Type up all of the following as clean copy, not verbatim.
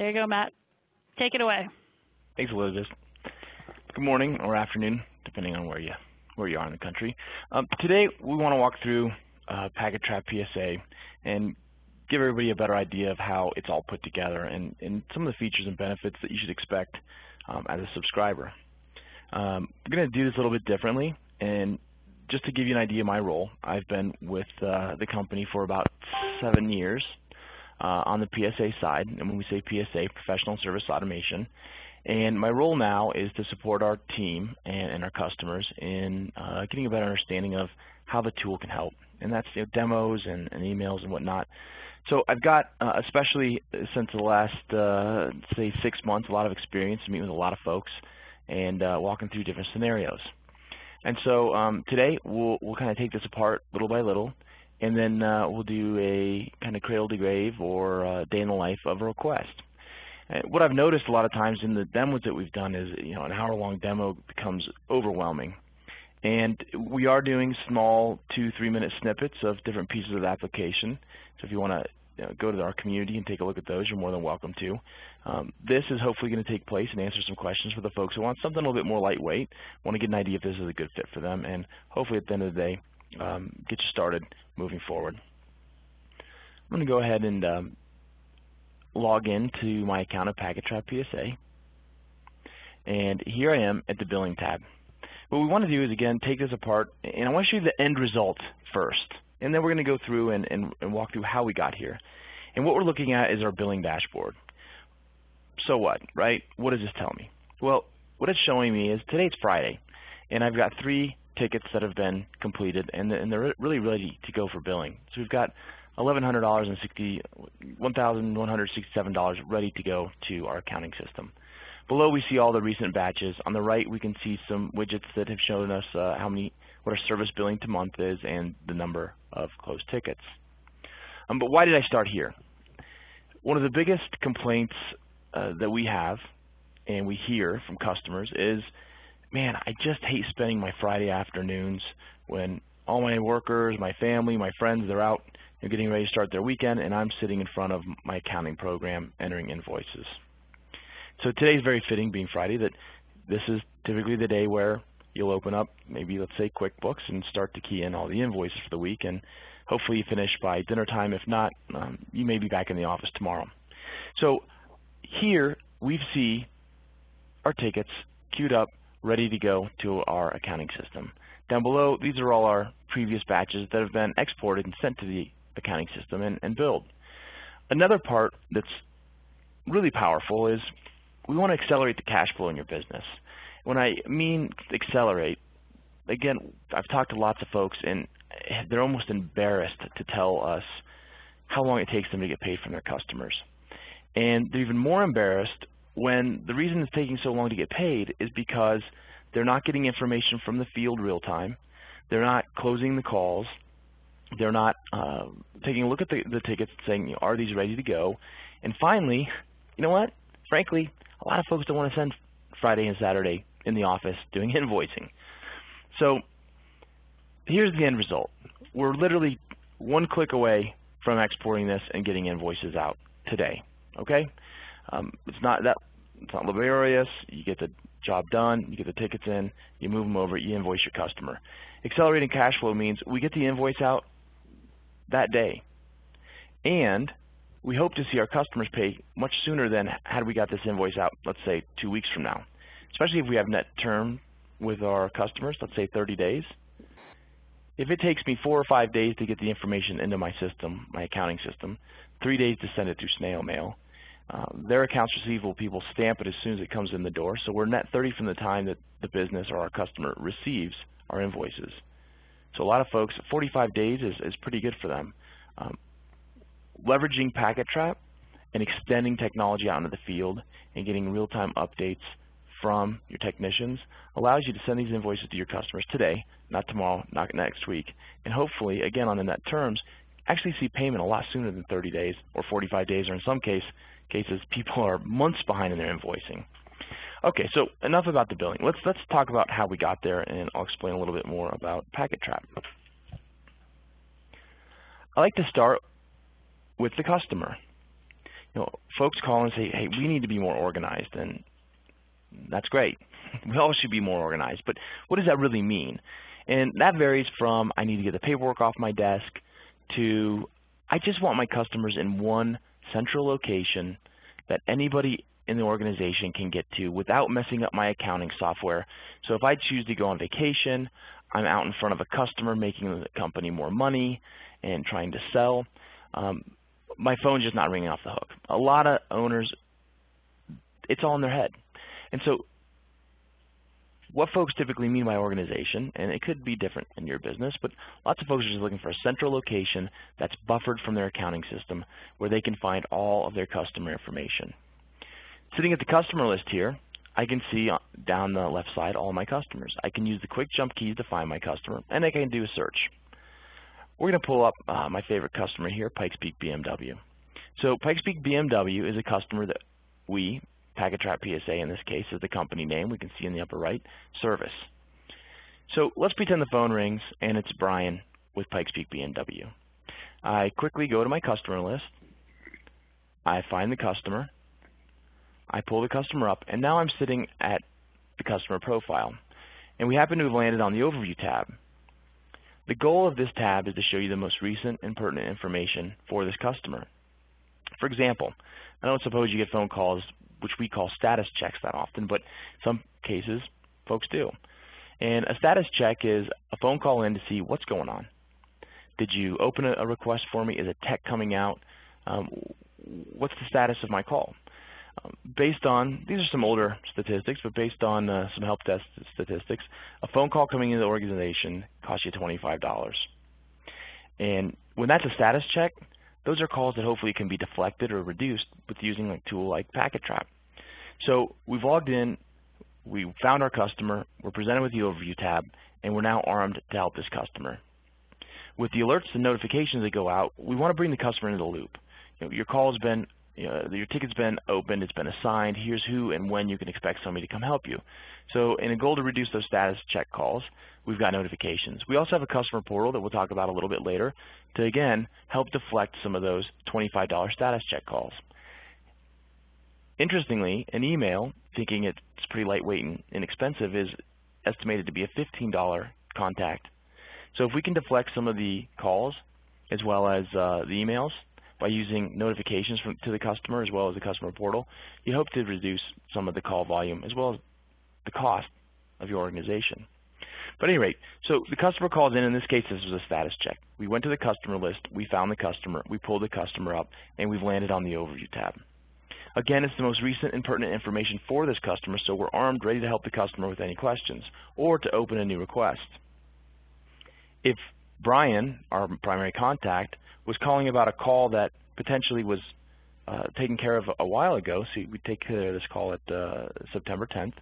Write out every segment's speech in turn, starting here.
There you go, Matt. Take it away. Thanks, Elizabeth. Good morning or afternoon, depending on where you are in the country. Today, we want to walk through PacketTrap PSA and give everybody a better idea of how it's all put together and some of the features and benefits that you should expect as a subscriber. We're going to do this a little bit differently, and just to give you an idea of my role, I've been with the company for about 7 years on the PSA side, and when we say PSA, Professional Service Automation, and my role now is to support our team and our customers in getting a better understanding of how the tool can help, and that's demos and emails and whatnot. So I've got, especially since the last, say, 6 months, a lot of experience meeting with a lot of folks and walking through different scenarios. And so today we'll kind of take this apart little by little, and then we'll do a kind of cradle to grave or day in the life of a request. What I've noticed a lot of times in the demos that we've done is, an hour-long demo becomes overwhelming. And we are doing small 2-3 minute snippets of different pieces of the application. So if you want to go to our community and take a look at those, you're more than welcome to. This is hopefully going to take place and answer some questions for the folks who want something a little bit more lightweight, want to get an idea if this is a good fit for them, and hopefully at the end of the day, get you started moving forward. I'm going to go ahead and log into my account of PacketTrap PSA, and here I am at the billing tab. What we want to do is, again, take this apart, and I want to show you the end result first, and then we're going to go through and walk through how we got here. And what we're looking at is our billing dashboard. So what, right? What does this tell me? Well, what it's showing me is today's Friday, and I've got 3 tickets that have been completed, and they're really ready to go for billing. So we've got $1,167 ready to go to our accounting system. Below we see all the recent batches. On the right we can see some widgets that have shown us what our service billing to month is and the number of closed tickets. But why did I start here? One of the biggest complaints that we have and we hear from customers is, man, I just hate spending my Friday afternoons when all my workers, my family, my friends, they're out and getting ready to start their weekend, and I'm sitting in front of my accounting program entering invoices. So today's very fitting, being Friday, that this is typically the day where you'll open up, maybe let's say QuickBooks, and start to key in all the invoices for the week, and hopefully you finish by dinner time. If not, you may be back in the office tomorrow. So here we see our tickets queued up, ready to go to our accounting system. Down below, these are all our previous batches that have been exported and sent to the accounting system and billed. Another part that's really powerful is we want to accelerate the cash flow in your business. When I mean accelerate, again, I've talked to lots of folks, and they're almost embarrassed to tell us how long it takes them to get paid from their customers. And they're even more embarrassed when the reason it's taking so long to get paid is because they're not getting information from the field real time, they're not closing the calls, they're not taking a look at the tickets and saying, are these ready to go? And finally, you know what? Frankly, a lot of folks don't want to spend Friday and Saturday in the office doing invoicing. So here's the end result. We're literally 1 click away from exporting this and getting invoices out today. Okay? It's not laborious. You get the job done, you get the tickets in, you move them over, you invoice your customer. Accelerating cash flow means we get the invoice out that day, and we hope to see our customers pay much sooner than had we got this invoice out, let's say 2 weeks from now, especially if we have net term with our customers, let's say 30 days. If it takes me 4 or 5 days to get the information into my system, my accounting system, 3 days to send it through snail mail, their accounts receivable people stamp it as soon as it comes in the door, so we're net 30 from the time that the business or our customer receives our invoices. So a lot of folks, 45 days is pretty good for them. Leveraging PacketTrap and extending technology out into the field and getting real-time updates from your technicians allows you to send these invoices to your customers today, not tomorrow, not next week, and hopefully, again, on the net terms, actually see payment a lot sooner than 30 days or 45 days, or in some cases, people are months behind in their invoicing. Okay, so enough about the billing. Let's talk about how we got there, and I'll explain a little bit more about PacketTrap. I like to start with the customer. Folks call and say, hey, we need to be more organized, and that's great. We all should be more organized, but what does that really mean? And that varies from I need to get the paperwork off my desk to I just want my customers in one central location that anybody in the organization can get to without messing up my accounting software. So if I choose to go on vacation, I'm out in front of a customer making the company more money and trying to sell, my phone's just not ringing off the hook. A lot of owners, it's all in their head. And so what folks typically mean by organization, and it could be different in your business, but lots of folks are just looking for a central location that's buffered from their accounting system where they can find all of their customer information. Sitting at the customer list here, I can see down the left side all of my customers. I can use the quick jump keys to find my customer, and I can do a search. We're going to pull up my favorite customer here, Pikes Peak BMW. So Pikes Peak BMW is a customer that we, PacketTrap PSA in this case, is the company name. We can see in the upper right, service. So let's pretend the phone rings and it's Brian with Pikes Peak BMW. I quickly go to my customer list. I find the customer. I pull the customer up, and now I'm sitting at the customer profile. And we happen to have landed on the Overview tab. The goal of this tab is to show you the most recent and pertinent information for this customer. For example, I don't suppose you get phone calls which we call status checks that often, but in some cases, folks do. And a status check is a phone call in to see what's going on. Did you open a request for me? Is a tech coming out? What's the status of my call? Based on, these are some older statistics, but based on some help desk statistics, a phone call coming into the organization costs you $25. And when that's a status check, those are calls that hopefully can be deflected or reduced with using a tool like PacketTrap. So we've logged in, we found our customer, we're presented with the Overview tab, and we're now armed to help this customer. With the alerts and notifications that go out, we want to bring the customer into the loop. Your call's been your ticket's been opened, it's been assigned, here's who and when you can expect somebody to come help you. So in a goal to reduce those status check calls, we've got notifications. We also have a customer portal that we'll talk about a little bit later to, again, help deflect some of those $25 status check calls. Interestingly, an email, thinking it's pretty lightweight and inexpensive, is estimated to be a $15 contact. So if we can deflect some of the calls as well as the emails, by using notifications to the customer as well as the customer portal, you hope to reduce some of the call volume as well as the cost of your organization. But at any rate, so the customer calls in this case, this was a status check. We went to the customer list, we found the customer, we pulled the customer up, and we've landed on the Overview tab. Again, it's the most recent and pertinent information for this customer, so we're armed, ready to help the customer with any questions or to open a new request. If Brian, our primary contact, was calling about a call that potentially was taken care of a while ago, so we take care of this call at September 10th,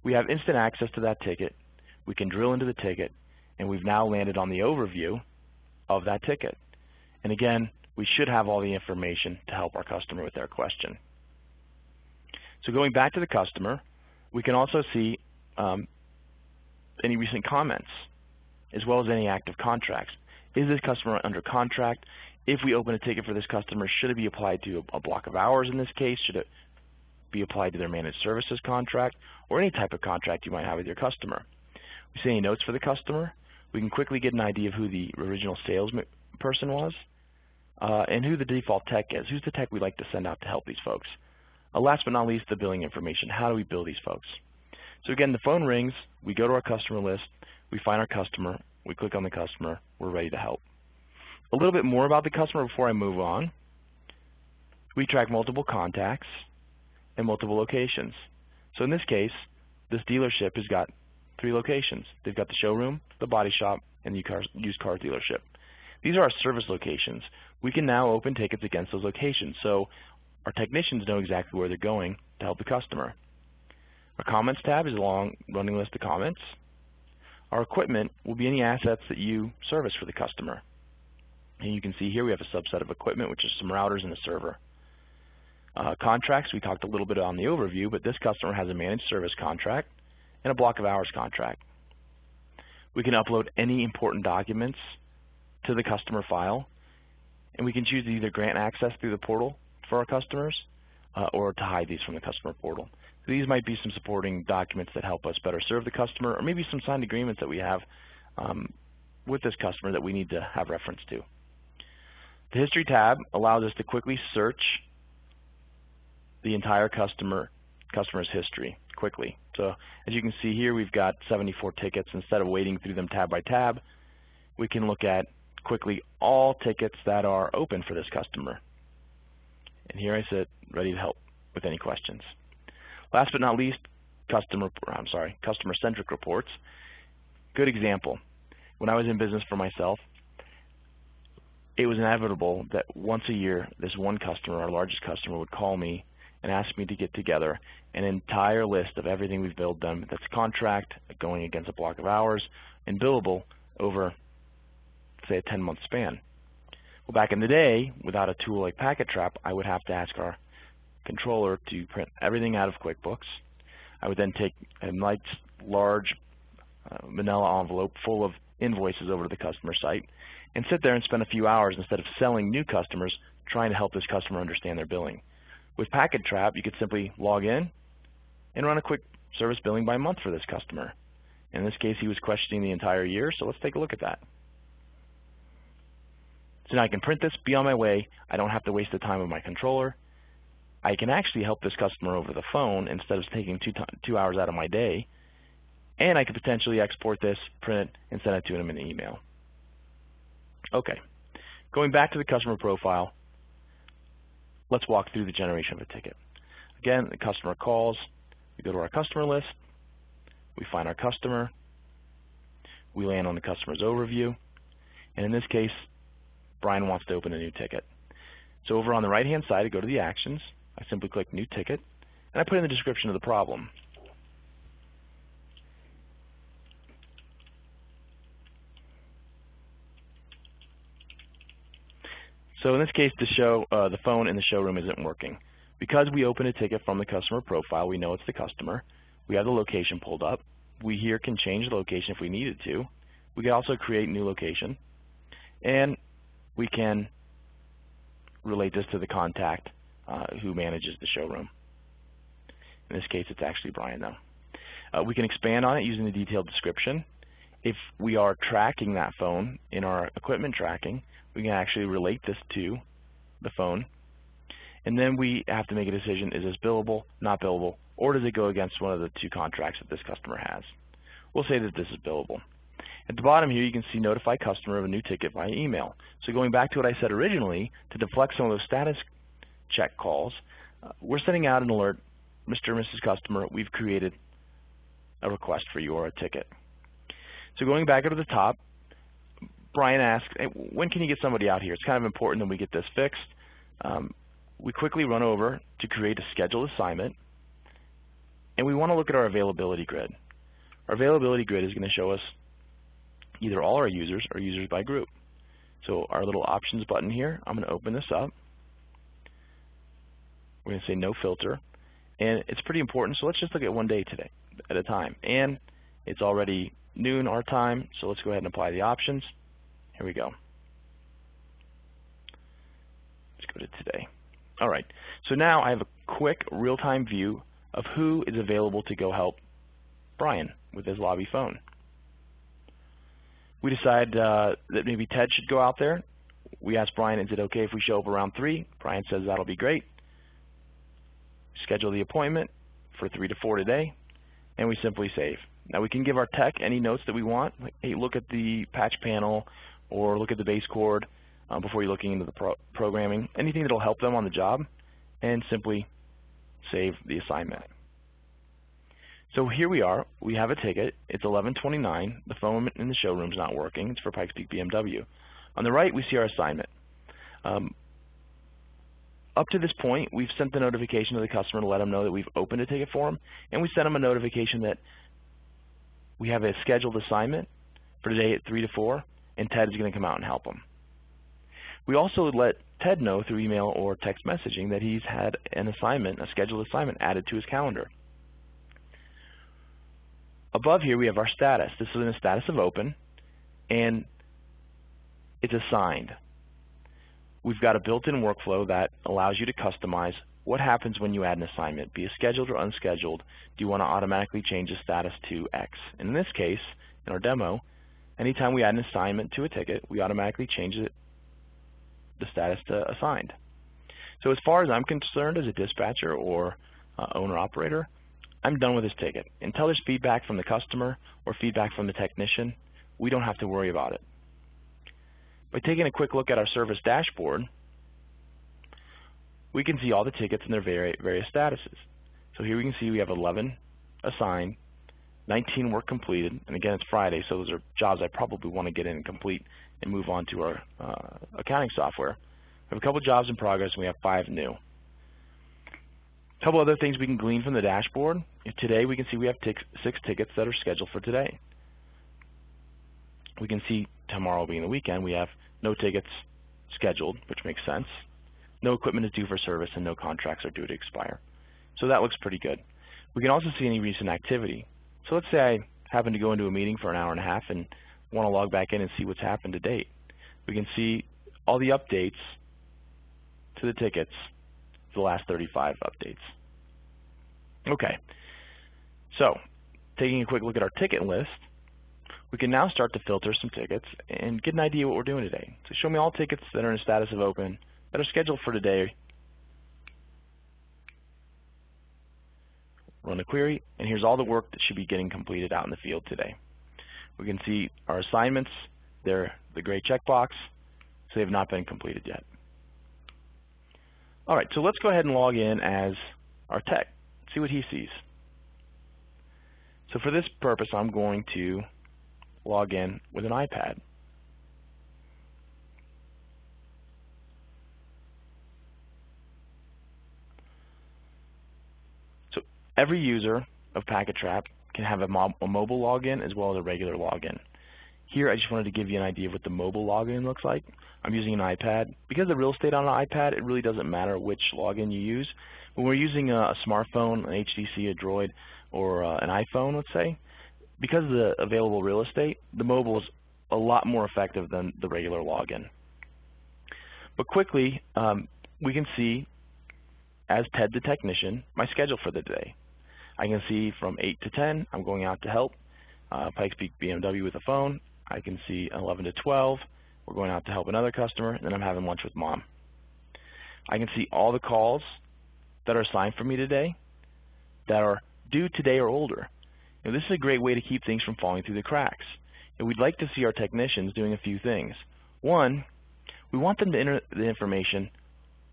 we have instant access to that ticket, we can drill into the ticket, and we've now landed on the overview of that ticket. And again, we should have all the information to help our customer with their question. So going back to the customer, we can also see any recent comments as well as any active contracts. Is this customer under contract? If we open a ticket for this customer, should it be applied to a block of hours in this case? Should it be applied to their managed services contract or any type of contract you might have with your customer? We see any notes for the customer. We can quickly get an idea of who the original salesperson was and who the default tech is. Who's the tech we'd like to send out to help these folks? Last but not least, the billing information. How do we bill these folks? So again, the phone rings, we go to our customer list, we find our customer, we click on the customer, we're ready to help. A little bit more about the customer before I move on. We track multiple contacts and multiple locations. So in this case, this dealership has got 3 locations. They've got the showroom, the body shop, and the used car dealership. These are our service locations. We can now open tickets against those locations, so our technicians know exactly where they're going to help the customer. Our comments tab is a long running list of comments. Our equipment will be any assets that you service for the customer. And you can see here we have a subset of equipment, which is some routers and a server. Contracts, we talked a little bit on the overview, but this customer has a managed service contract and a block of hours contract. We can upload any important documents to the customer file, and we can choose to either grant access through the portal for our customers or to hide these from the customer portal. So these might be some supporting documents that help us better serve the customer, or maybe some signed agreements that we have with this customer that we need to have reference to. The History tab allows us to quickly search the entire customer's history quickly. So as you can see here, we've got 74 tickets. Instead of wading through them tab by tab, we can look at quickly all tickets that are open for this customer. And here I sit ready to help with any questions. Last but not least, customer-centric reports. Good example. When I was in business for myself, it was inevitable that once a year, this one customer, our largest customer, would call me and ask me to get together an entire list of everything we've billed them that's contract, going against a block of hours, and billable over, say, a 10-month span. Well, back in the day, without a tool like PacketTrap, I would have to ask our controller to print everything out of QuickBooks. I would then take a nice, large manila envelope full of invoices over to the customer site and sit there and spend a few hours instead of selling new customers trying to help this customer understand their billing. With PacketTrap, you could simply log in and run a quick service billing by month for this customer. In this case, he was questioning the entire year, so let's take a look at that. So now I can print this, be on my way. I don't have to waste the time of my controller. I can actually help this customer over the phone instead of taking 2 hours out of my day. And I could potentially export this, print it, and send it to him in an email. Okay, going back to the customer profile, let's walk through the generation of a ticket. Again, the customer calls, we go to our customer list, we find our customer, we land on the customer's overview, and in this case, Brian wants to open a new ticket. So over on the right-hand side, I go to the actions, I simply click New Ticket, and I put in the description of the problem. So in this case, the phone in the showroom isn't working. Because we open a ticket from the customer profile, we know it's the customer. We have the location pulled up. We here can change the location if we needed to. We can also create new location. And we can relate this to the contact who manages the showroom. In this case, it's actually Brian, though. We can expand on it using the detailed description. If we are tracking that phone in our equipment tracking, we can actually relate this to the phone. And then we have to make a decision, is this billable, not billable, or does it go against one of the two contracts that this customer has? We'll say that this is billable. At the bottom here, you can see notify customer of a new ticket via email. So going back to what I said originally, to deflect some of those status check calls, we're sending out an alert, Mr. or Mrs. Customer, we've created a request for you or a ticket. So going back to the top, Brian asks, hey, when can you get somebody out here? It's kind of important that we get this fixed. We quickly run over to create a scheduled assignment, and we want to look at our availability grid. Our availability grid is going to show us either all our users or users by group. So our little options button here, I'm going to open this up. We're going to say no filter, and it's pretty important, so let's just look at one day today at a time. And it's already noon our time, so let's go ahead and apply the options. Here we go. Let's go to today. All right, so now I have a quick real-time view of who is available to go help Brian with his lobby phone. We decide that maybe Ted should go out there. We ask Brian, is it okay if we show up around 3? Brian says that'll be great. Schedule the appointment for 3 to 4 today, and we simply save. Now we can give our tech any notes that we want, like, hey, look at the patch panel or look at the base chord before you're looking into the programming, anything that will help them on the job, and simply save the assignment. So here we are. We have a ticket. It's 11:29. The phone in the showroom is not working. It's for Pikes Peak BMW. On the right, we see our assignment. Up to this point, we've sent the notification to the customer to let them know that we've opened a ticket for them, and we sent them a notification that we have a scheduled assignment for today at 3 to 4, and Ted is going to come out and help them. We also let Ted know through email or text messaging that he's had an assignment, a scheduled assignment, added to his calendar. Above here, we have our status. This is in the status of open, and it's assigned. we've got a built-in workflow that allows you to customize what happens when you add an assignment, be it scheduled or unscheduled. Do you want to automatically change the status to X? And in this case, in our demo, anytime we add an assignment to a ticket, we automatically change the status to assigned. So as far as I'm concerned as a dispatcher or owner-operator, I'm done with this ticket. Until there's feedback from the customer or feedback from the technician, we don't have to worry about it. By taking a quick look at our service dashboard, we can see all the tickets and their various statuses. So here we can see we have 11 assigned, 19 work completed, and again it's Friday, so those are jobs I probably want to get in and complete and move on to our accounting software. We have a couple jobs in progress and we have 5 new. A couple other things we can glean from the dashboard. Today we can see we have 6 tickets that are scheduled for today. We can see tomorrow being the weekend we have no tickets scheduled, which makes sense. No equipment is due for service and no contracts are due to expire. So that looks pretty good. We can also see any recent activity. So let's say I happen to go into a meeting for an hour and a half and want to log back in and see what's happened to date. We can see all the updates to the tickets, the last 35 updates. Okay, so taking a quick look at our ticket list, we can now start to filter some tickets and get an idea what we're doing today. So show me all tickets that are in a status of open that are scheduled for today. Run a query, and here's all the work that should be getting completed out in the field today. We can see our assignments, they're the gray checkbox, so they have not been completed yet. All right, so let's go ahead and log in as our tech, see what he sees. So for this purpose, I'm going to log in with an iPad. Every user of PacketTrap can have a mobile login as well as a regular login. Here I just wanted to give you an idea of what the mobile login looks like. I'm using an iPad. Because of the real estate on an iPad, it really doesn't matter which login you use. When we're using a smartphone, an HTC, a Droid, or an iPhone, let's say, because of the available real estate, the mobile is a lot more effective than the regular login. But quickly, we can see, as Ted the technician, my schedule for the day. I can see from 8 to 10, I'm going out to help Pikes Peak BMW with a phone. I can see 11 to 12, we're going out to help another customer, and then I'm having lunch with Mom. I can see all the calls that are assigned for me today that are due today or older. Now, this is a great way to keep things from falling through the cracks. And we'd like to see our technicians doing a few things. One, we want them to enter the information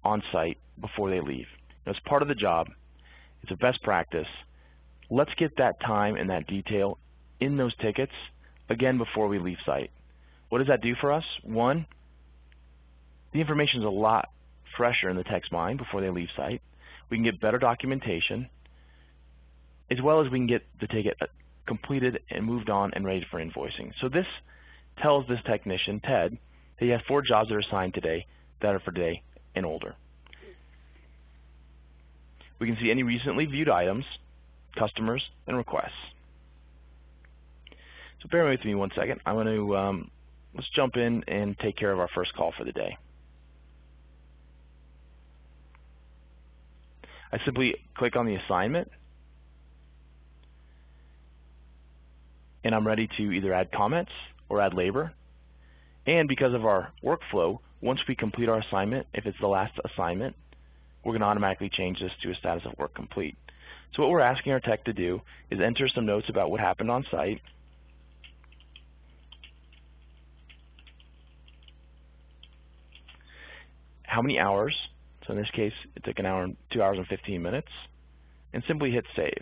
on site before they leave. It's part of the job. It's a best practice. Let's get that time and that detail in those tickets, again, before we leave site. What does that do for us? One, the information is a lot fresher in the tech's mind before they leave site. We can get better documentation, as well as we can get the ticket completed and moved on and ready for invoicing. So this tells this technician, Ted, that he has 4 jobs that are assigned today that are for today and older. We can see any recently viewed items, customers, and requests. So bear with me one second. I'm going to let's jump in and take care of our first call for the day. I simply click on the assignment, and I'm ready to either add comments or add labor. And because of our workflow, once we complete our assignment, if it's the last assignment, we're going to automatically change this to a status of work complete. So what we're asking our tech to do is enter some notes about what happened on site, how many hours, so in this case it took 2 hours and 15 minutes, and simply hit save.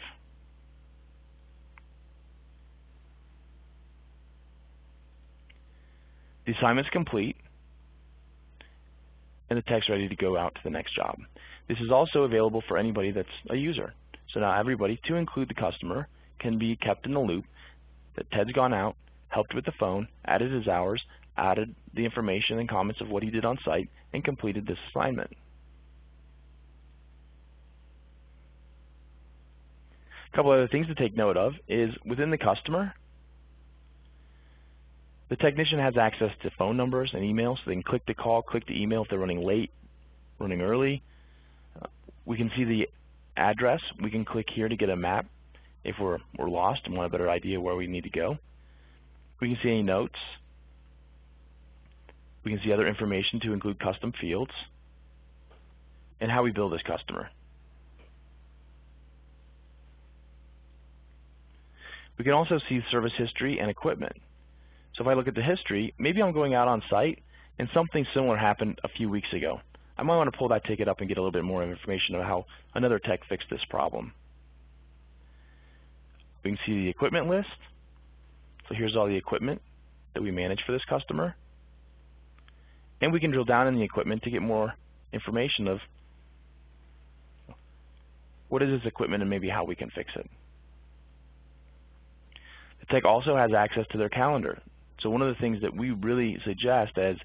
The assignment's complete, and the tech's ready to go out to the next job. This is also available for anybody that's a user. So now everybody, to include the customer, can be kept in the loop that Ted's gone out, helped with the phone, added his hours, added the information and comments of what he did on site, and completed this assignment. A couple other things to take note of is within the customer, The technician has access to phone numbers and emails, so they can click the call, click the email if they're running late, running early. We can see the address. We can click here to get a map if we're lost and want a better idea where we need to go. We can see any notes. We can see other information to include custom fields and how we bill this customer. We can also see service history and equipment. So if I look at the history, maybe I'm going out on site and something similar happened a few weeks ago. I might want to pull that ticket up and get a little bit more information about how another tech fixed this problem. We can see the equipment list. So here's all the equipment that we manage for this customer. And we can drill down in the equipment to get more information of what is this equipment and maybe how we can fix it. The tech also has access to their calendar. So one of the things that we really suggest as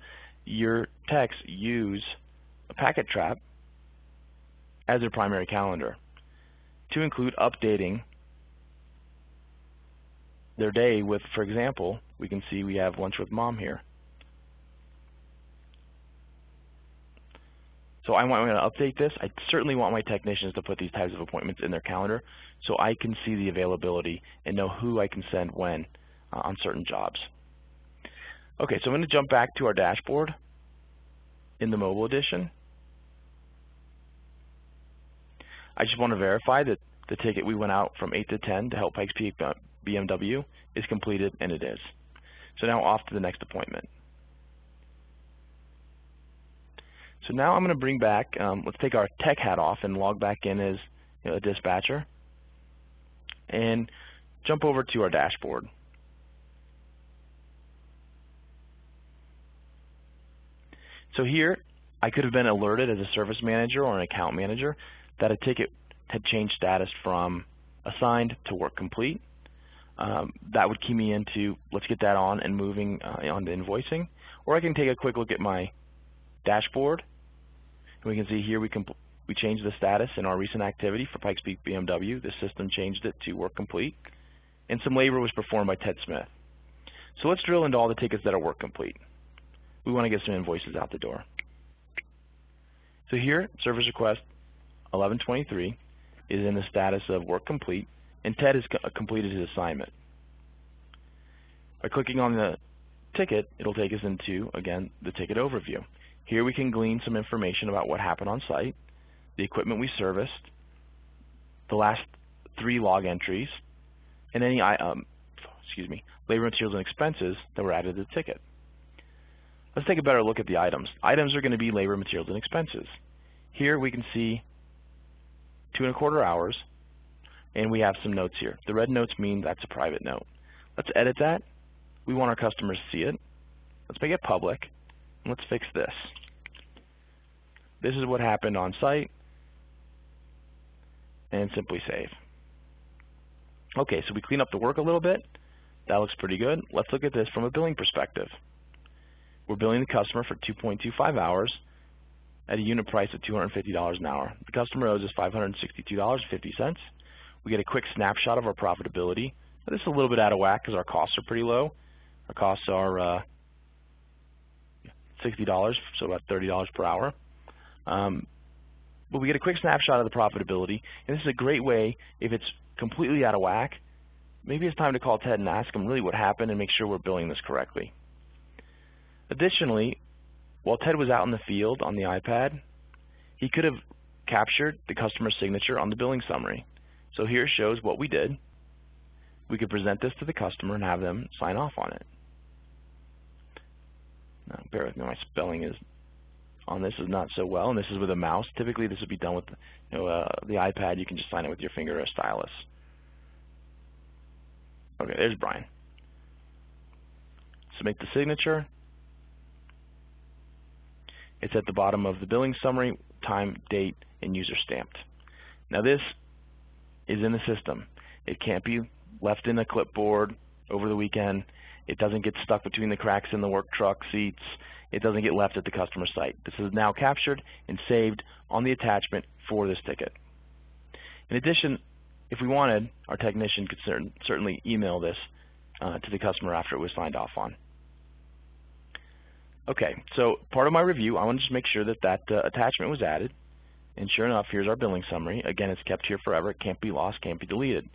your techs use a PacketTrap as their primary calendar to include updating their day with, for example, we can see we have lunch with mom here. So I'm going to update this. I certainly want my technicians to put these types of appointments in their calendar so I can see the availability and know who I can send when on certain jobs. Okay, so I'm going to jump back to our dashboard in the mobile edition. I just want to verify that the ticket we went out from 8 to 10 to help Pikes Peak BMW is completed, and it is. So now off to the next appointment. So now I'm going to bring back, let's take our tech hat off and log back in as a dispatcher and jump over to our dashboard. So here, I could have been alerted as a service manager or an account manager that a ticket had changed status from assigned to work complete. That would key me into, let's get that on and moving on to invoicing. Or I can take a quick look at my dashboard. And we can see here we changed the status in our recent activity for Pikes Peak BMW. The system changed it to work complete. And some labor was performed by Ted Smith. So let's drill into all the tickets that are work complete. We want to get some invoices out the door. So here, service request 1123 is in the status of work complete, and Ted has completed his assignment. By clicking on the ticket, it'll take us into, again, the ticket overview. Here we can glean some information about what happened on site, the equipment we serviced, the last 3 log entries, and any labor, materials, and expenses that were added to the ticket. Let's take a better look at the items. Items are going to be labor, materials, and expenses. Here we can see 2¼ hours, and we have some notes here. The red notes mean that's a private note. Let's edit that. We want our customers to see it. Let's make it public, and let's fix this. This is what happened on site, and simply save. Okay, so we clean up the work a little bit. That looks pretty good. Let's look at this from a billing perspective. We're billing the customer for 2.25 hours at a unit price of $250 an hour. The customer owes us $562.50. We get a quick snapshot of our profitability. Now, this is a little bit out of whack because our costs are pretty low. Our costs are $60, so about $30 per hour. But we get a quick snapshot of the profitability, and this is a great way, if it's completely out of whack, maybe it's time to call Ted and ask him really what happened and make sure we're billing this correctly. Additionally, while Ted was out in the field on the iPad, he could have captured the customer's signature on the billing summary. So here shows what we did. We could present this to the customer and have them sign off on it. Now, bear with me, my spelling is on this is not so well, and this is with a mouse. Typically, this would be done with the iPad. You can just sign it with your finger or a stylus. Okay, there's Brian. Submit the signature. It's at the bottom of the billing summary, time, date, and user stamped. Now this is in the system. It can't be left in a clipboard over the weekend. It doesn't get stuck between the cracks in the work truck seats. It doesn't get left at the customer site. This is now captured and saved on the attachment for this ticket. In addition, if we wanted, our technician could certainly email this to the customer after it was signed off on. Okay, so part of my review, I want to just make sure that that attachment was added. And sure enough, here's our billing summary. Again, it's kept here forever. It can't be lost, can't be deleted.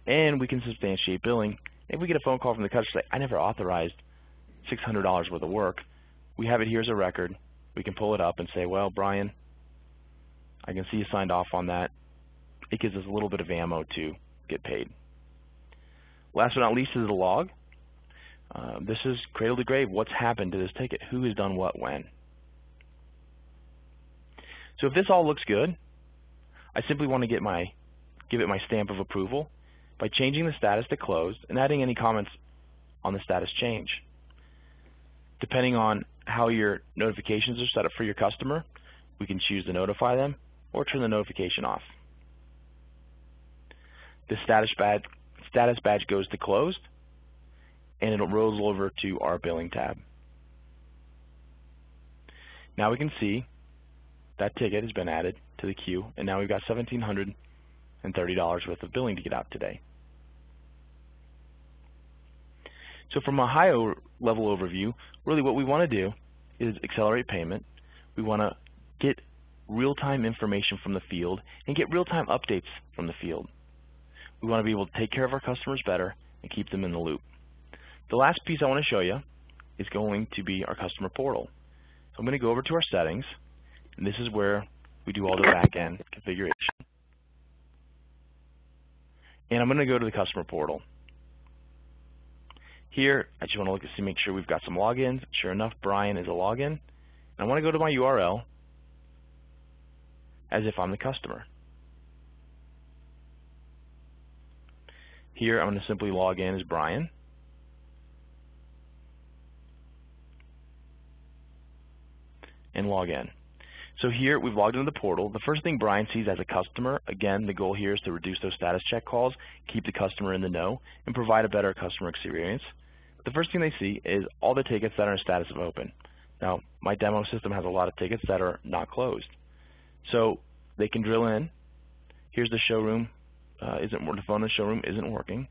And we can substantiate billing. If we get a phone call from the customer say, I never authorized $600 worth of work, we have it here as a record. We can pull it up and say, well, Brian, I can see you signed off on that. It gives us a little bit of ammo to get paid. Last but not least is the log. This is cradle to grave. What's happened to this ticket? Who has done what when? So if this all looks good, I simply want to give it my stamp of approval by changing the status to closed and adding any comments on the status change. Depending on how your notifications are set up for your customer, we can choose to notify them or turn the notification off. The status badge goes to closed, and it rolls over to our billing tab. Now we can see that ticket has been added to the queue, and now we've got $1,730 worth of billing to get out today. So from a high-level overview, really what we want to do is accelerate payment. We want to get real-time information from the field and get real-time updates from the field. We want to be able to take care of our customers better and keep them in the loop. The last piece I want to show you is going to be our customer portal. So I'm going to go over to our settings, and this is where we do all the back-end configuration. And I'm going to go to the customer portal. Here, I just want to look to see, make sure we've got some logins. Sure enough, Brian is a login. And I want to go to my URL as if I'm the customer. Here, I'm going to simply log in as Brian. And log in. So here, we've logged into the portal. The first thing Brian sees as a customer, again, the goal here is to reduce those status check calls, keep the customer in the know, and provide a better customer experience. The first thing they see is all the tickets that are in status of open. Now, my demo system has a lot of tickets that are not closed. So they can drill in. Here's the showroom. The phone in the showroom isn't working.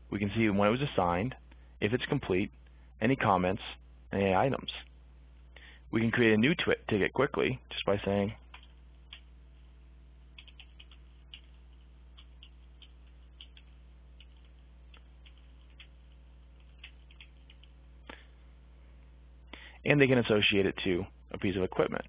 We can see when it was assigned, if it's complete, any comments, any items. We can create a new ticket quickly just by saying and they can associate it to a piece of equipment.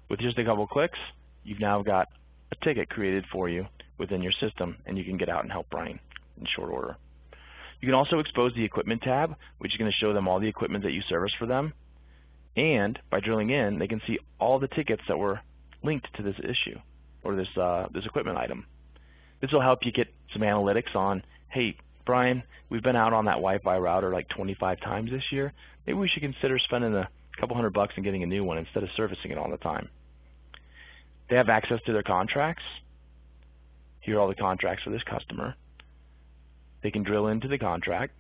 With just a couple clicks, you've now got a ticket created for you within your system, and you can get out and help Brian in short order. You can also expose the equipment tab, which is going to show them all the equipment that you service for them. And by drilling in, they can see all the tickets that were linked to this issue or this equipment item. This will help you get some analytics on, hey, Brian, we've been out on that Wi-Fi router like 25 times this year. Maybe we should consider spending a couple $100 and getting a new one instead of servicing it all the time. They have access to their contracts. Here are all the contracts for this customer. They can drill into the contract.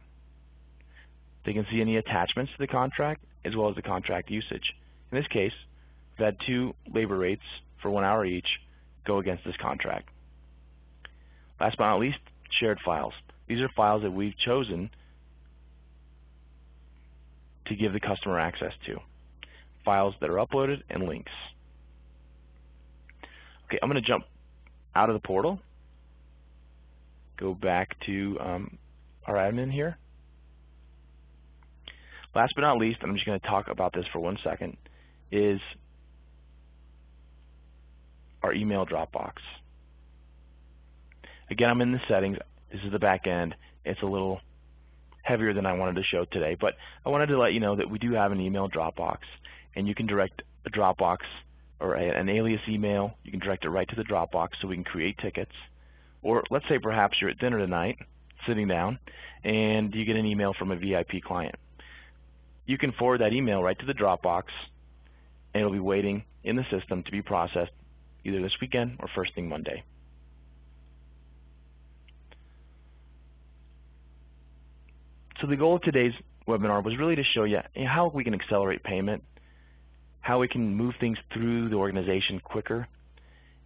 They can see any attachments to the contract as well as the contract usage. In this case, we've had 2 labor rates for 1 hour each go against this contract. Last but not least, shared files. These are files that we've chosen to give the customer access to. Files that are uploaded and links. Okay, I'm going to jump out of the portal. Go back to our admin here. Last but not least, I'm just going to talk about this for 1 second, is our email Dropbox. Again, I'm in the settings. This is the back end. It's a little heavier than I wanted to show today, but I wanted to let you know that we do have an email Dropbox, and you can direct a Dropbox or an alias email. You can direct it right to the Dropbox so we can create tickets. Or let's say perhaps you're at dinner tonight, sitting down, and you get an email from a VIP client. You can forward that email right to the Dropbox, and it'll be waiting in the system to be processed either this weekend or first thing Monday. So the goal of today's webinar was really to show you how we can accelerate payment, how we can move things through the organization quicker,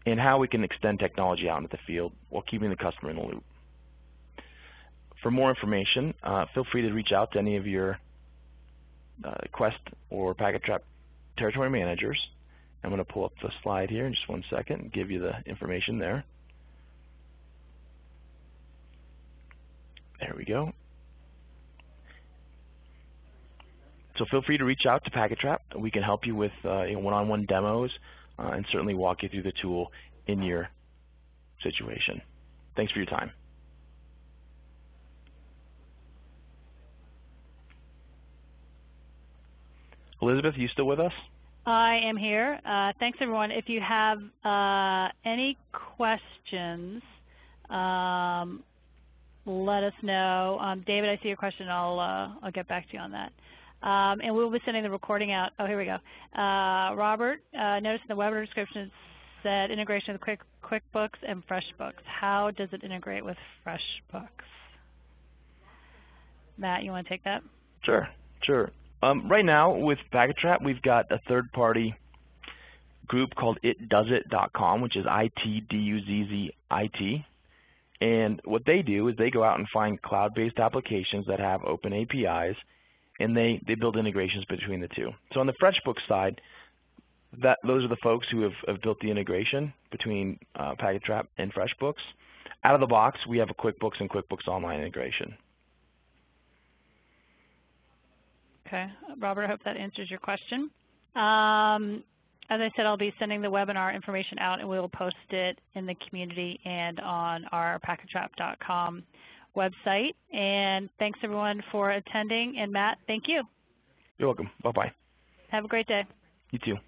and how we can extend technology out into the field while keeping the customer in the loop. For more information, feel free to reach out to any of your Quest or PacketTrap territory managers. I'm going to pull up the slide here in just 1 second and give you the information there. There we go. So feel free to reach out to PacketTrap. We can help you with one-on-one demos and certainly walk you through the tool in your situation. Thanks for your time. Elizabeth, you still with us? I am here. Thanks, everyone. If you have any questions, let us know. David, I see your question. I'll get back to you on that. And we'll be sending the recording out. Oh, here we go. Robert, notice in the webinar description it said integration with QuickBooks and FreshBooks. How does it integrate with FreshBooks? Matt, you want to take that? Sure. Right now with PacketTrap, we've got a third-party group called itdoesit.com, which is ITDUZZIT. And what they do is they go out and find cloud-based applications that have open APIs, and they build integrations between the two. So on the FreshBooks side, those are the folks who have built the integration between PacketTrap and FreshBooks. Out of the box, we have a QuickBooks and QuickBooks Online integration. Okay, Robert, I hope that answers your question. As I said, I'll be sending the webinar information out, and we will post it in the community and on our PacketTrap.com website. And thanks, everyone, for attending. And Matt, thank you. You're welcome. Bye-bye. Have a great day. You too.